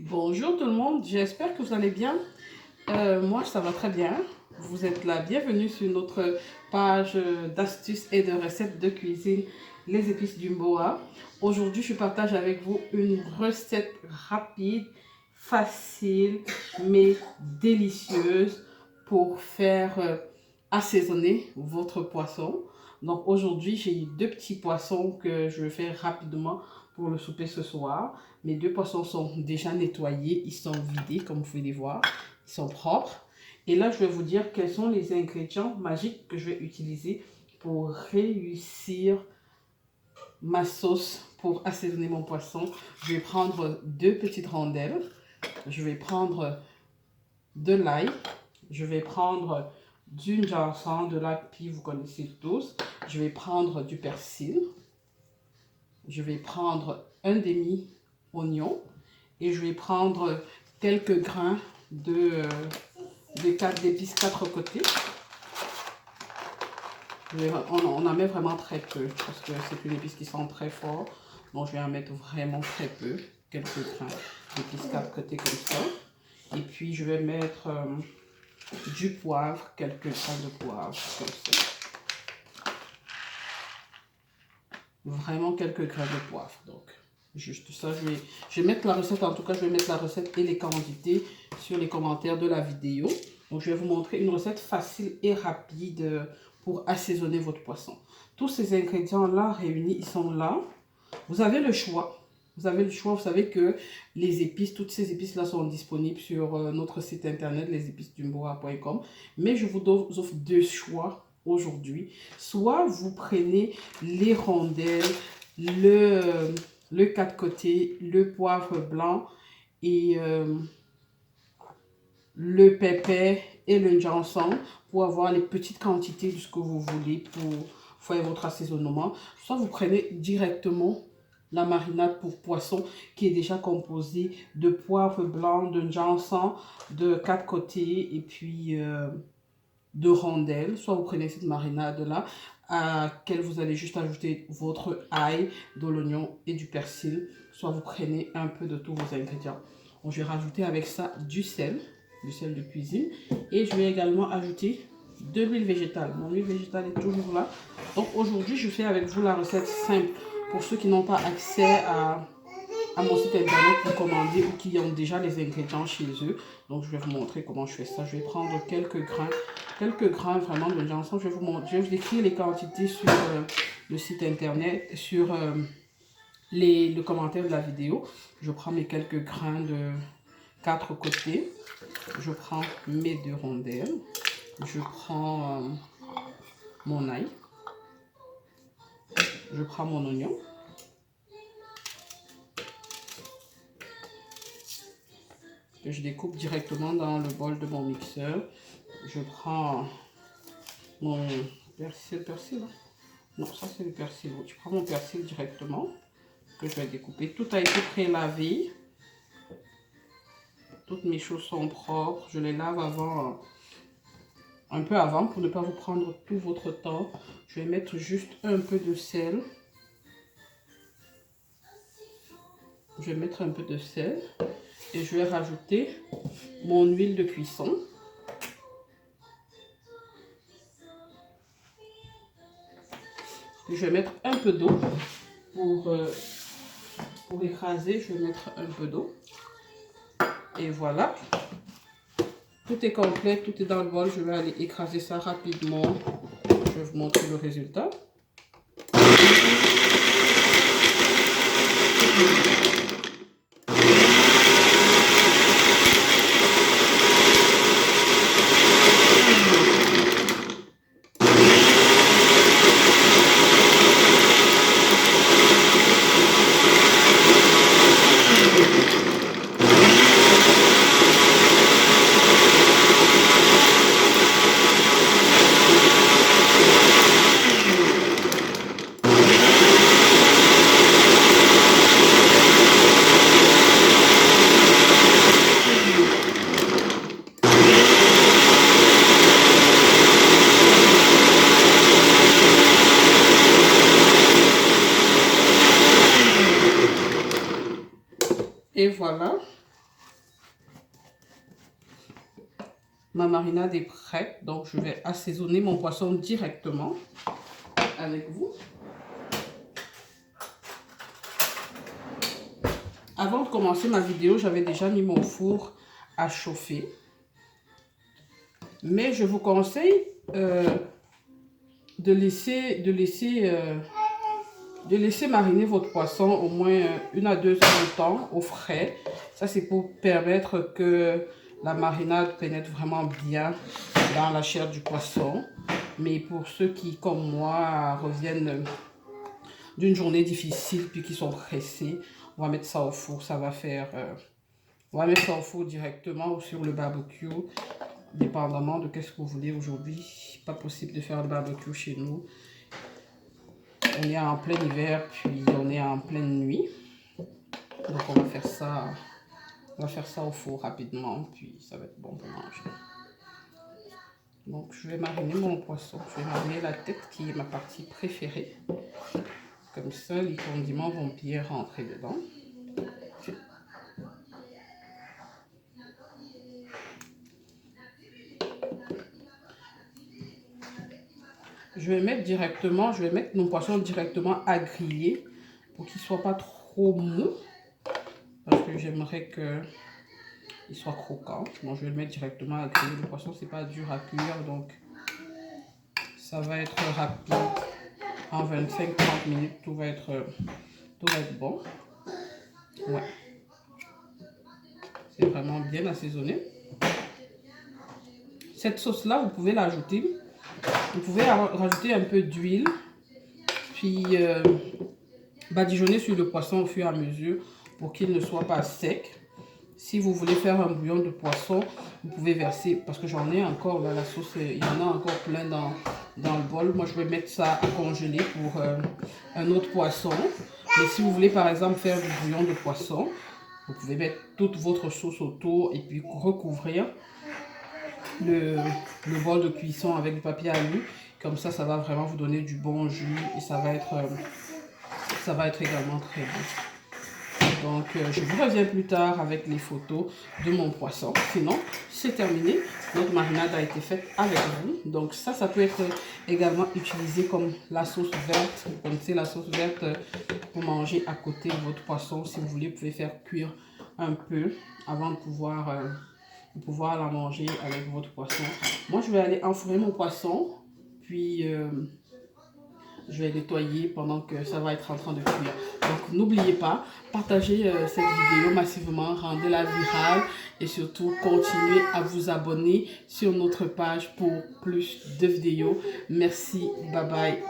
Bonjour tout le monde, j'espère que vous allez bien. Moi, ça va très bien. Vous êtes la bienvenue sur notre page d'astuces et de recettes de cuisine, les épices du Mboa. Aujourd'hui, je partage avec vous une recette rapide, facile, mais délicieuse pour faire assaisonner votre poisson. Donc aujourd'hui, j'ai deux petits poissons que je vais faire rapidement pour le souper ce soir. Mes deux poissons sont déjà nettoyés, ils sont vidés comme vous pouvez les voir, ils sont propres. Et là, je vais vous dire quels sont les ingrédients magiques que je vais utiliser pour réussir ma sauce pour assaisonner mon poisson. Je vais prendre deux petites rondelles, je vais prendre de l'ail, je vais prendre du ginseng, de l'ail, vous connaissez tous. Je vais prendre du persil, je vais prendre un demi-oignon et je vais prendre quelques grains d'épices quatre côtés. On en met vraiment très peu parce que c'est une épice qui sent très fort. Donc je vais en mettre vraiment très peu, quelques grains d'épices quatre côtés comme ça. Et puis je vais mettre du poivre, quelques grains de poivre comme ça. Vraiment quelques grains de poivre. Donc juste ça, je vais mettre la recette, en tout cas je vais mettre la recette et les quantités sur les commentaires de la vidéo. Donc je vais vous montrer une recette facile et rapide pour assaisonner votre poisson. Tous ces ingrédients là réunis, ils sont là. Vous avez le choix. Vous avez le choix, vous savez que les épices, toutes ces épices là sont disponibles sur notre site internet, lesépicesdumboa.com. Mais je vous offre deux choix aujourd'hui. Soit vous prenez les rondelles, le quatre côtés, le poivre blanc et le pépé et le ginseng pour avoir les petites quantités de ce que vous voulez pour faire votre assaisonnement. Soit vous prenez directement la marinade pour poisson qui est déjà composée de poivre blanc, de ginseng, de quatre côtés et puis de rondelles. Soit vous prenez cette marinade là à laquelle vous allez juste ajouter votre ail, de l'oignon et du persil. Soit vous prenez un peu de tous vos ingrédients. Donc, je vais rajouter avec ça du sel de cuisine, et je vais également ajouter de l'huile végétale. Mon huile végétale est toujours là. Donc aujourd'hui je fais avec vous la recette simple pour ceux qui n'ont pas accès à mon site internet pour commander ou qui ont déjà les ingrédients chez eux. Donc je vais vous montrer comment je fais ça. Je vais prendre quelques grains vraiment de ginseng. Je vais vous écrire les quantités sur le site internet, sur le commentaire de la vidéo. Je prends mes quelques grains de quatre côtés. Je prends mes deux rondelles. Je prends mon ail. Je prends mon oignon. Que je découpe directement dans le bol de mon mixeur. Je prends mon persil. Non, ça c'est le persil. Je prends mon persil directement que je vais découper. Tout a été pré-lavé. Toutes mes choses sont propres. Je les lave avant, un peu avant pour ne pas vous prendre tout votre temps. Je vais mettre juste un peu de sel. Je vais mettre un peu de sel et je vais rajouter mon huile de cuisson. Et je vais mettre un peu d'eau pour écraser. Je vais mettre un peu d'eau. Et voilà. Tout est complet, tout est dans le bol. Je vais aller écraser ça rapidement. Je vais vous montrer le résultat. Et voilà, Ma marinade est prête, donc je vais assaisonner mon poisson directement avec vous. Avant de commencer ma vidéo, j'avais déjà mis mon four à chauffer. Mais je vous conseille de laisser mariner votre poisson au moins 1 à 2 heures de temps au frais. Ça, c'est pour permettre que la marinade pénètre vraiment bien dans la chair du poisson. Mais pour ceux qui, comme moi, reviennent d'une journée difficile puis qui sont pressés, on va mettre ça au four. Ça va faire... on va mettre ça au four directement ou sur le barbecue, dépendamment de ce que vous voulez aujourd'hui. Pas possible de faire le barbecue chez nous. On est en plein hiver, puis on est en pleine nuit. Donc on va faire ça au four rapidement, puis ça va être bon pour manger. Donc je vais mariner mon poisson. Je vais mariner la tête qui est ma partie préférée. Comme ça, les condiments vont bien rentrer dedans. Je vais mettre mon poisson directement à griller pour qu'il ne soit pas trop mou. Parce que j'aimerais qu'il soit croquant. Bon, je vais le mettre directement à griller. Le poisson, c'est pas dur à cuire, donc ça va être rapide. En 25-30 minutes, tout va être bon. Ouais. C'est vraiment bien assaisonné. Cette sauce-là, vous pouvez l'ajouter. Vous pouvez rajouter un peu d'huile, puis badigeonner sur le poisson au fur et à mesure pour qu'il ne soit pas sec. Si vous voulez faire un bouillon de poisson, vous pouvez verser, parce que j'en ai encore là, la sauce, il y en a encore plein dans le bol. Moi, je vais mettre ça à congeler pour un autre poisson. Mais si vous voulez par exemple faire du bouillon de poisson, vous pouvez mettre toute votre sauce autour et puis recouvrir le bol de cuisson avec du papier alu. Comme ça, ça va vraiment vous donner du bon jus et ça va être également très bon. Donc, je vous reviens plus tard avec les photos de mon poisson. Sinon, c'est terminé. Notre marinade a été faite avec vous. Donc, ça peut être également utilisé comme la sauce verte. Vous connaissez la sauce verte pour manger à côté de votre poisson. Si vous voulez, vous pouvez faire cuire un peu avant de pouvoir la manger avec votre poisson. Moi, je vais aller enfourner mon poisson. Puis, je vais nettoyer pendant que ça va être en train de cuire. Donc, n'oubliez pas, partagez cette vidéo massivement, rendez-la virale et surtout, continuez à vous abonner sur notre page pour plus de vidéos. Merci, bye bye.